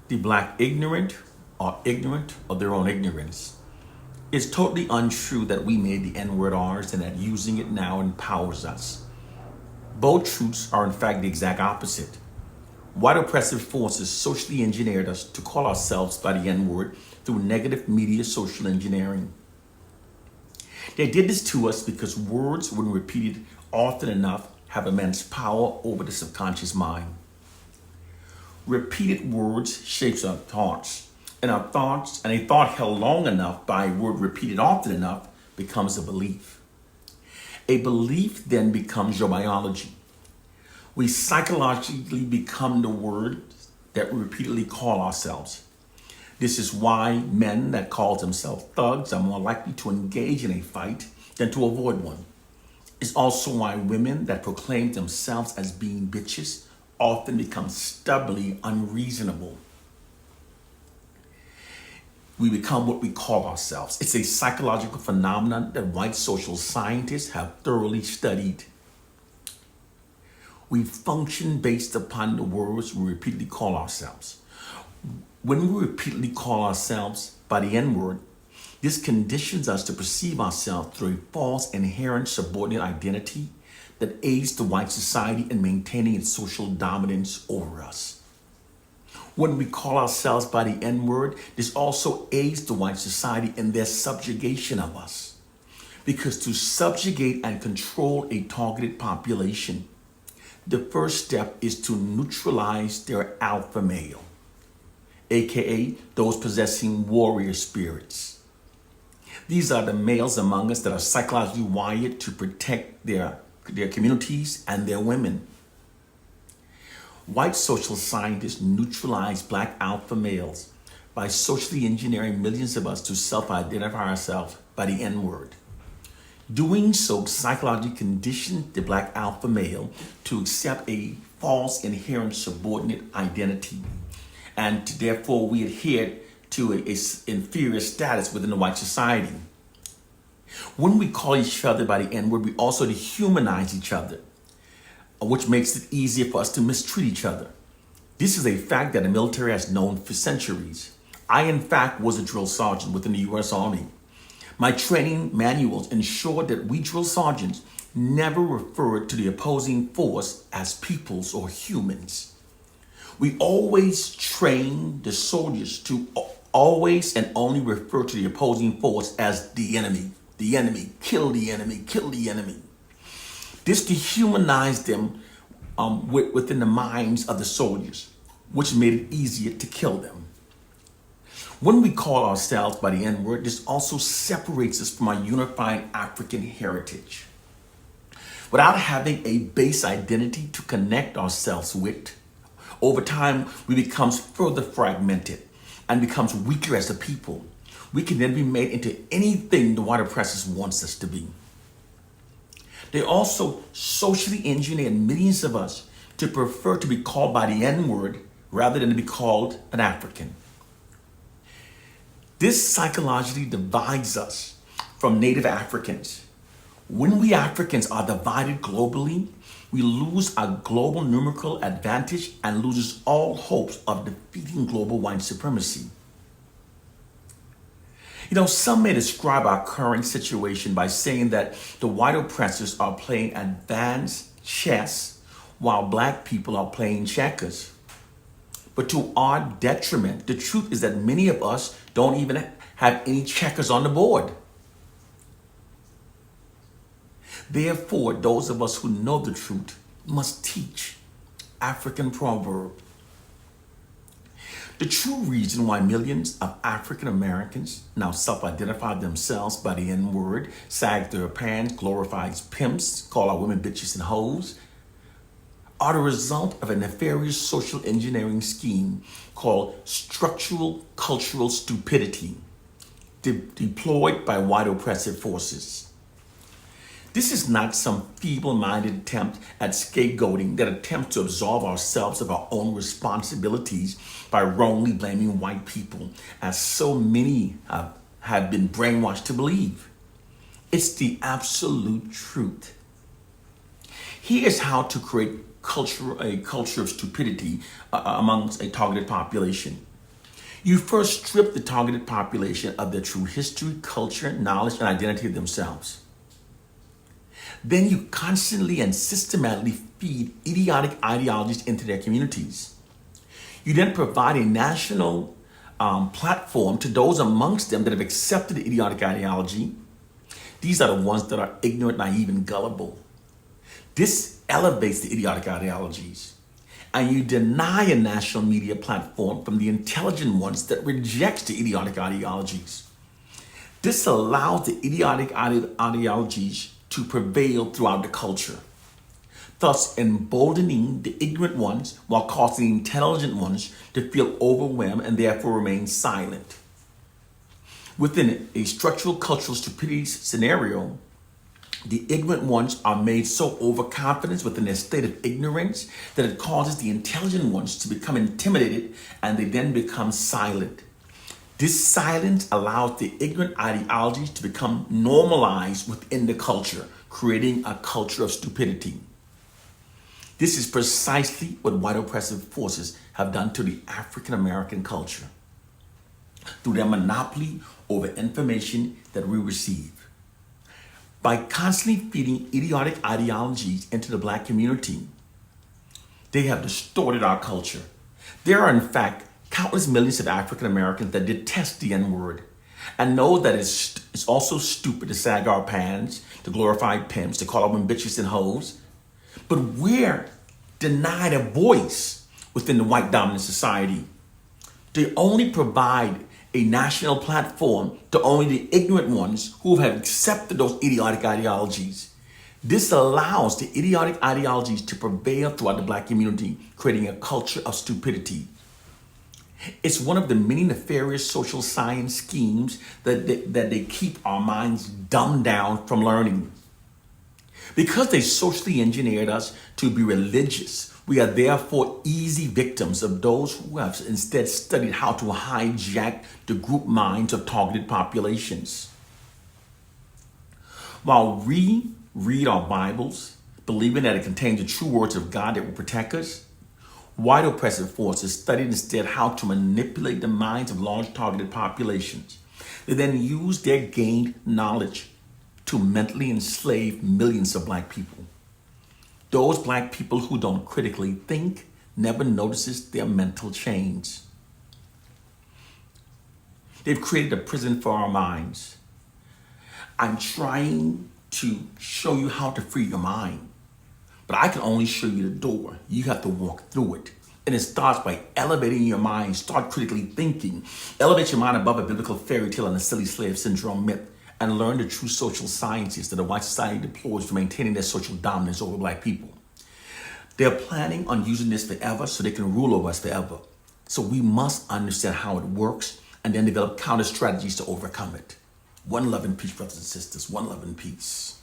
the black ignorant are ignorant of their own ignorance. It's totally untrue that we made the N word ours and that using it now empowers us. Both truths are in fact the exact opposite. White oppressive forces socially engineered us to call ourselves by the N word through negative media social engineering. They did this to us because words, when repeated often enough, have immense power over the subconscious mind. Repeated words shapes our thoughts, and our thoughts, and a thought held long enough by a word repeated often enough becomes a belief. A belief then becomes your biology. We psychologically become the words that we repeatedly call ourselves. This is why men that call themselves thugs are more likely to engage in a fight than to avoid one. It's also why women that proclaim themselves as being bitches often become stubbornly unreasonable. We become what we call ourselves. It's a psychological phenomenon that white social scientists have thoroughly studied. We function based upon the words we repeatedly call ourselves. When we repeatedly call ourselves by the N word, this conditions us to perceive ourselves through a false inherent subordinate identity that aids the white society in maintaining its social dominance over us. When we call ourselves by the N word, this also aids the white society in their subjugation of us. Because to subjugate and control a targeted population, the first step is to neutralize their alpha male, aka those possessing warrior spirits. These are the males among us that are psychologically wired to protect their communities and their women. White social scientists neutralize black alpha males by socially engineering millions of us to self-identify ourselves by the N word. Doing so psychologically conditioned the black alpha male to accept a false inherent subordinate identity, and therefore we adhere to a inferior status within the white society. When we call each other by the N word, we also dehumanize each other, which makes it easier for us to mistreat each other. This is a fact that the military has known for centuries. I, in fact, was a drill sergeant within the U.S. Army. My training manuals ensured that we drill sergeants never referred to the opposing force as peoples or humans. We always train the soldiers to always and only refer to the opposing force as the enemy, kill the enemy, kill the enemy. This dehumanized them within the minds of the soldiers, which made it easier to kill them. When we call ourselves by the N word, this also separates us from our unified African heritage. Without having a base identity to connect ourselves with, over time we become further fragmented and becomes weaker as a people. We can then be made into anything the white oppressors wants us to be. They also socially engineered millions of us to prefer to be called by the N word rather than to be called an African. This psychologically divides us from native Africans. When we Africans are divided globally, we lose our global numerical advantage and loses all hopes of defeating global white supremacy. Some may describe our current situation by saying that the white oppressors are playing advanced chess while black people are playing checkers. But to our detriment, the truth is that many of us don't even have any checkers on the board. Therefore, those of us who know the truth must teach African proverb. The true reason why millions of African Americans now self-identify themselves by the N word, sag their pants, glorifies pimps, call our women bitches and hoes, are the result of a nefarious social engineering scheme called structural cultural stupidity, deployed by white oppressive forces. This is not some feeble-minded attempt at scapegoating that attempts to absolve ourselves of our own responsibilities by wrongly blaming white people, as so many have been brainwashed to believe. It's the absolute truth. Here's how to create a culture of stupidity amongst a targeted population. You first strip the targeted population of their true history, culture, knowledge, and identity of themselves. Then you constantly and systematically feed idiotic ideologies into their communities. You then provide a national platform to those amongst them that have accepted the idiotic ideology. These are the ones that are ignorant, naive, and gullible. This elevates the idiotic ideologies. And you deny a national media platform from the intelligent ones that rejects the idiotic ideologies. This allows the idiotic ideologies to prevail throughout the culture, thus emboldening the ignorant ones while causing the intelligent ones to feel overwhelmed and therefore remain silent. Within a structural cultural stupidity scenario, the ignorant ones are made so overconfident within their state of ignorance that it causes the intelligent ones to become intimidated and they then become silent. This silence allows the ignorant ideologies to become normalized within the culture, creating a culture of stupidity. This is precisely what white oppressive forces have done to the African American culture through their monopoly over information that we receive. By constantly feeding idiotic ideologies into the Black community, they have distorted our culture. There are, in fact, countless millions of African Americans that detest the N-word and know that it's also stupid to sag our pants, to glorify pimps, to call them bitches and hoes. But we're denied a voice within the white dominant society. They only provide a national platform to only the ignorant ones who have accepted those idiotic ideologies. This allows the idiotic ideologies to prevail throughout the Black community, creating a culture of stupidity. It's one of the many nefarious social science schemes that they keep our minds dumbed down from learning. Because they socially engineered us to be religious, we are therefore easy victims of those who have instead studied how to hijack the group minds of targeted populations. While we read our Bibles, believing that it contains the true words of God that will protect us, white oppressive forces studied instead how to manipulate the minds of large targeted populations. They then use their gained knowledge to mentally enslave millions of Black people. Those Black people who don't critically think never notices their mental change. They've created a prison for our minds. I'm trying to show you how to free your mind, but I can only show you the door. You have to walk through it. And it starts by elevating your mind. Start critically thinking. Elevate your mind above a biblical fairy tale and a silly slave syndrome myth, and learn the true social sciences that the white society deploys for maintaining their social dominance over Black people. They're planning on using this forever so they can rule over us forever. So we must understand how it works and then develop counter strategies to overcome it. One love and peace, brothers and sisters. One love and peace.